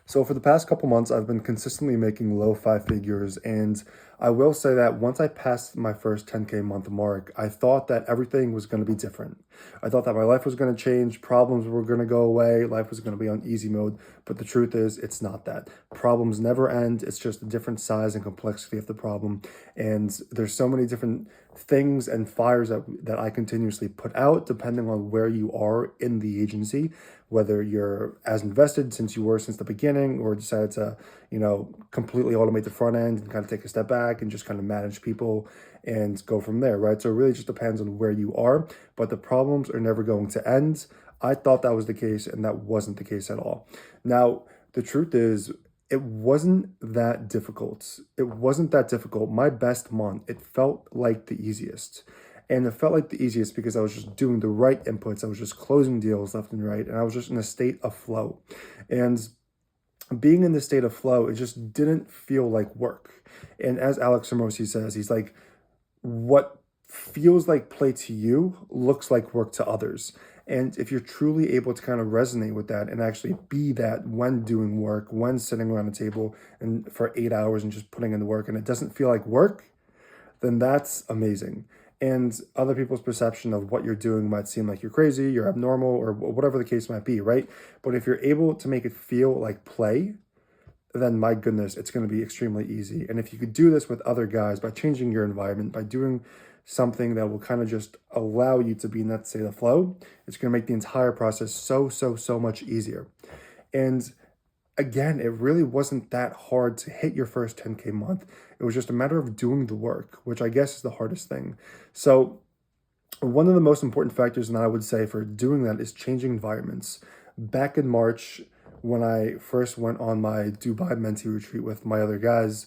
So for the past couple months, I've been consistently making low five figures, and I will say that once I passed my first 10K month mark, I thought that everything was going to be different. I thought that my life was going to change, problems were going to go away, life was going to be on easy mode, but the truth is it's not that. Problems never end, it's just a different size and complexity of the problem, and there's so many different things and fires that I continuously put out depending on where you are in the agency, whether you're as invested since you were since the beginning or decided to, completely automate the front end and kind of take a step back and just kind of manage people and go from there, right? So it really just depends on where you are, but the problems are never going to end. I thought that was the case, and that wasn't the case at all. Now, the truth is, it wasn't that difficult. It wasn't that difficult. My best month, it felt like the easiest. And it felt like the easiest because I was just doing the right inputs. I was just closing deals left and right. And I was just in a state of flow. And being in this state of flow, it just didn't feel like work. And as Alex Hermosi says, he's like, what feels like play to you looks like work to others. And if you're truly able to kind of resonate with that and actually be that when doing work, when sitting around a table and for 8 hours and just putting in the work and it doesn't feel like work, then that's amazing. And other people's perception of what you're doing might seem like you're crazy, you're abnormal, or whatever the case might be, right? But if you're able to make it feel like play, then my goodness, it's going to be extremely easy. And if you could do this with other guys by changing your environment, by doing something that will kind of just allow you to be in that state of flow, it's going to make the entire process so much easier. And again, it really wasn't that hard to hit your first 10K month. It was just a matter of doing the work, which I guess is the hardest thing. So, one of the most important factors, and I would say for doing that, is changing environments. Back in March, when I first went on my Dubai mentee retreat with my other guys,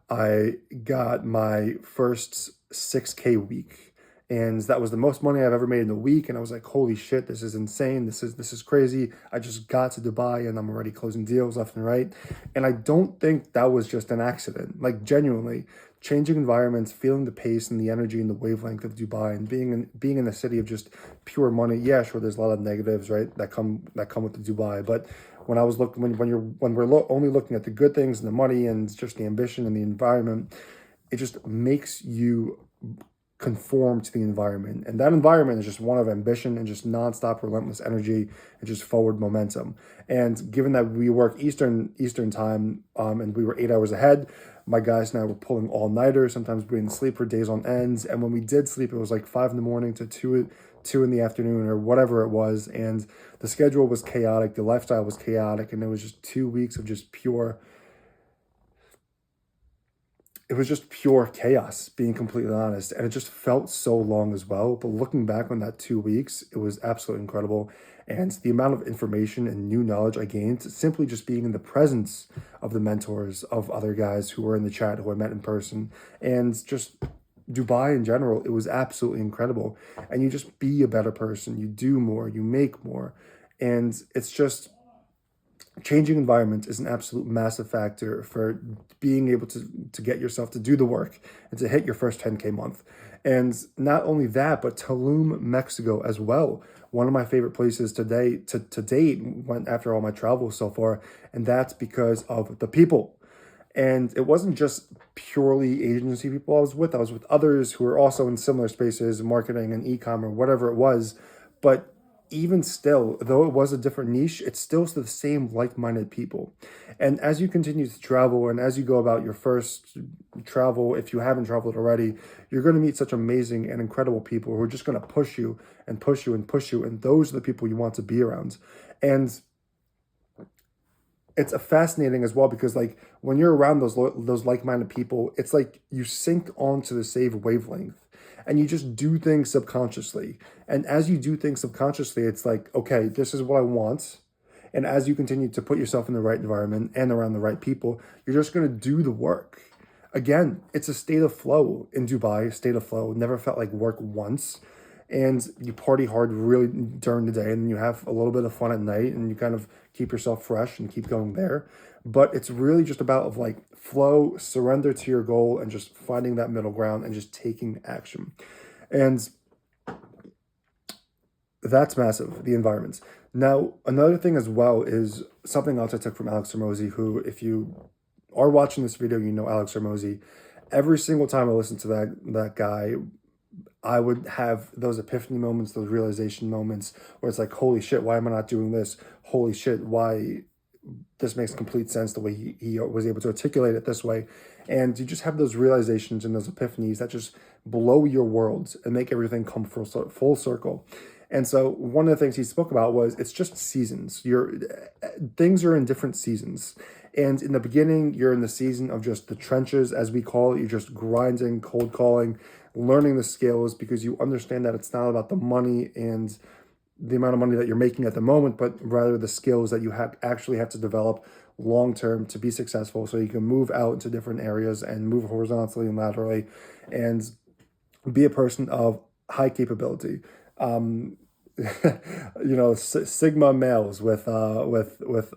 I got my first 6K week. And that was the most money I've ever made in a week. And I was like, holy shit, this is insane. This is crazy. I just got to Dubai and I'm already closing deals left and right. And I don't think that was just an accident. Like genuinely, changing environments, feeling the pace and the energy and the wavelength of Dubai and being in a city of just pure money. Yeah, sure, there's a lot of negatives, right, that come with the Dubai. But when I was looking when we're only looking at the good things and the money and just the ambition and the environment, it just makes you conform to the environment. And that environment is just one of ambition and just nonstop relentless energy and just forward momentum. And given that we work Eastern time, and we were 8 hours ahead, my guys and I were pulling all-nighters. Sometimes we didn't sleep for days on ends. And when we did sleep, it was like 5 in the morning to two in the afternoon or whatever it was. And the schedule was chaotic, the lifestyle was chaotic, and it was just 2 weeks of just pure, it was just pure chaos, being completely honest. And it just felt so long as well. But looking back on that 2 weeks, it was absolutely incredible. And the amount of information and new knowledge I gained simply just being in the presence of the mentors of other guys who were in the chat, who I met in person, and just Dubai in general, it was absolutely incredible. And you just be a better person, you do more, you make more. And it's just changing environment is an absolute massive factor for being able to get yourself to do the work and to hit your first 10K month. And not only that, but Tulum, Mexico as well. One of my favorite places to date went after all my travels so far, and that's because of the people. And it wasn't just purely agency people I was with. I was with others who were also in similar spaces, marketing and e-com or whatever it was. But even still, though it was a different niche, it's still the same like-minded people. And as you continue to travel and as you go about your first travel, if you haven't traveled already, you're going to meet such amazing and incredible people who are just going to push you and push you and push you. And those are the people you want to be around. And it's a fascinating as well because like when you're around those like-minded people, it's like you sync onto the same wavelength and you just do things subconsciously. And as you do things subconsciously, it's like, okay, this is what I want. And as you continue to put yourself in the right environment and around the right people, you're just going to do the work. Again, it's a state of flow in Dubai, state of flow. Never felt like work once. And you party hard really during the day, and you have a little bit of fun at night, and you kind of keep yourself fresh and keep going there. But it's really just about of like flow, surrender to your goal, and just finding that middle ground and just taking action. And that's massive, the environments. Now, another thing as well is something else I took from Alex Hormozy, who, if you are watching this video, you know Alex Hormozy. Every single time I listen to that guy, I would have those epiphany moments, those realization moments where it's like, holy shit, why am I not doing this? Holy shit, why this makes complete sense the way he was able to articulate it this way. And you just have those realizations and those epiphanies that just blow your worlds and make everything come full circle. And so one of the things he spoke about was it's just seasons. Things are in different seasons. And in the beginning, you're in the season of just the trenches, as we call it. You're just grinding, cold calling, learning the skills because you understand that it's not about the money and the amount of money that you're making at the moment, but rather the skills that you actually have to develop long term to be successful so you can move out into different areas and move horizontally and laterally and be a person of high capability. Sigma males with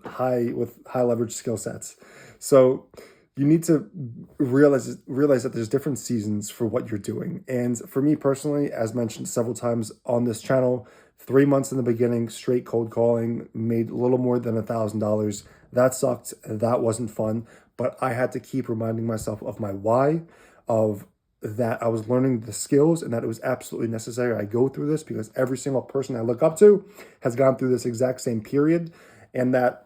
high leverage skill sets. So you need to realize that there's different seasons for what you're doing. And for me personally, as mentioned several times on this channel, 3 months in the beginning, straight cold calling, made a little more than $1,000. That sucked. That wasn't fun. But I had to keep reminding myself of my why, of that I was learning the skills and that it was absolutely necessary I go through this because every single person I look up to has gone through this exact same period and that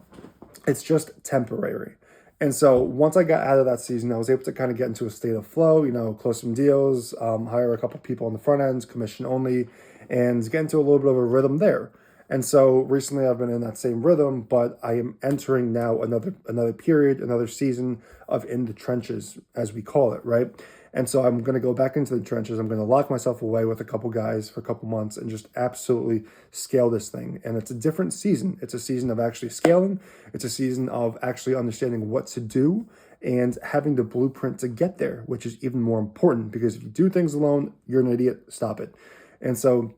it's just temporary. And so once I got out of that season, I was able to kind of get into a state of flow, close some deals, hire a couple people on the front ends, commission only, and get into a little bit of a rhythm there. And so recently I've been in that same rhythm, but I am entering now another period, another season of in the trenches, as we call it, right? And so I'm going to go back into the trenches. I'm going to lock myself away with a couple guys for a couple months and just absolutely scale this thing. And it's a different season. It's a season of actually scaling. It's a season of actually understanding what to do and having the blueprint to get there, which is even more important because if you do things alone, you're an idiot. Stop it. And so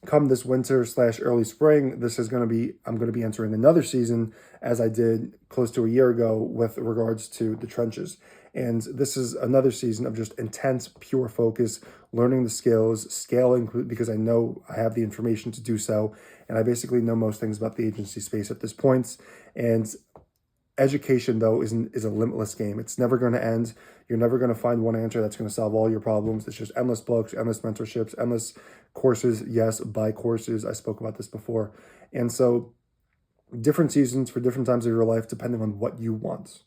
come this winter / early spring, I'm going to be entering another season as I did close to a year ago with regards to the trenches. And this is another season of just intense, pure focus, learning the skills, scaling because I know I have the information to do so. And I basically know most things about the agency space at this point. And education, though, is a limitless game. It's never going to end. You're never going to find one answer that's going to solve all your problems. It's just endless books, endless mentorships, endless courses. Yes, buy courses. I spoke about this before. And so different seasons for different times of your life, depending on what you want.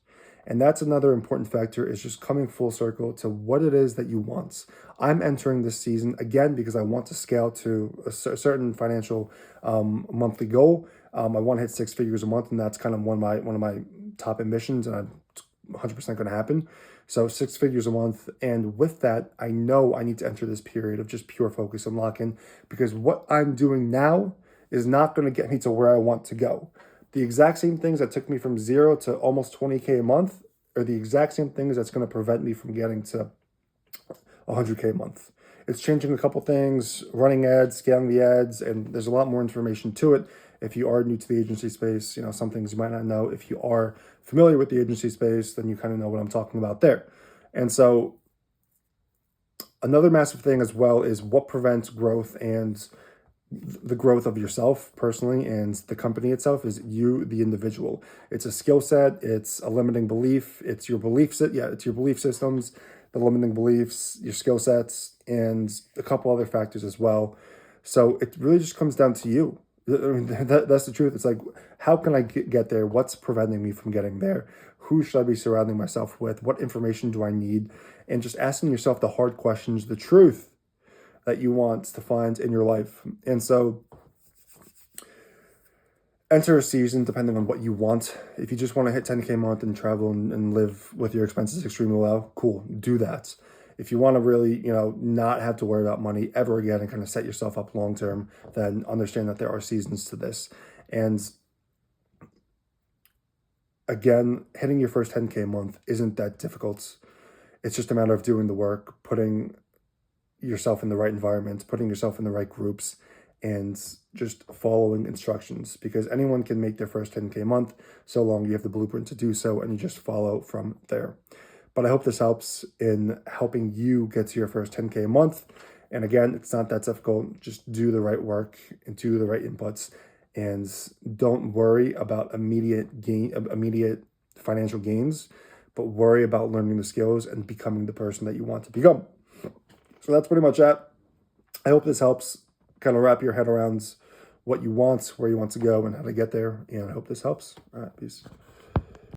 And that's another important factor is just coming full circle to what it is that you want. I'm entering this season again because I want to scale to a certain financial monthly goal. I want to hit 6 figures a month, and that's kind of one of my top ambitions, and I'm 100% going to happen. So 6 figures a month, and with that, I know I need to enter this period of just pure focus and lock in because what I'm doing now is not going to get me to where I want to go. The exact same things that took me from 0 to almost 20K a month are the exact same things that's going to prevent me from getting to 100K a month. It's changing a couple things, running ads, scaling the ads, and there's a lot more information to it. If you are new to the agency space, some things you might not know. If you are familiar with the agency space, then you kind of know what I'm talking about there. And so another massive thing as well is what prevents growth and the growth of yourself personally and the company itself is you, the individual. It's a skill set. It's a limiting belief. It's your belief set. Yeah, it's your belief systems, the limiting beliefs, your skill sets, and a couple other factors as well. So it really just comes down to you. I mean, that's the truth. It's like, how can I get there? What's preventing me from getting there? Who should I be surrounding myself with? What information do I need? And just asking yourself the hard questions, the truth that you want to find in your life. And so enter a season depending on what you want. If you just want to hit 10K a month and travel and live with your expenses extremely low, cool, do that. If you want to really, not have to worry about money ever again and kind of set yourself up long term, then understand that there are seasons to this. And again, hitting your first 10K a month isn't that difficult. It's just a matter of doing the work, putting yourself in the right environment, putting yourself in the right groups, and just following instructions because anyone can make their first 10K a month so long you have the blueprint to do so and you just follow from there. But I hope this helps in helping you get to your first 10K a month. And again, it's not that difficult. Just do the right work and do the right inputs and don't worry about immediate financial gains, but worry about learning the skills and becoming the person that you want to become. So that's pretty much it. I hope this helps kind of wrap your head around what you want, where you want to go, and how to get there. And I hope this helps. All right, peace.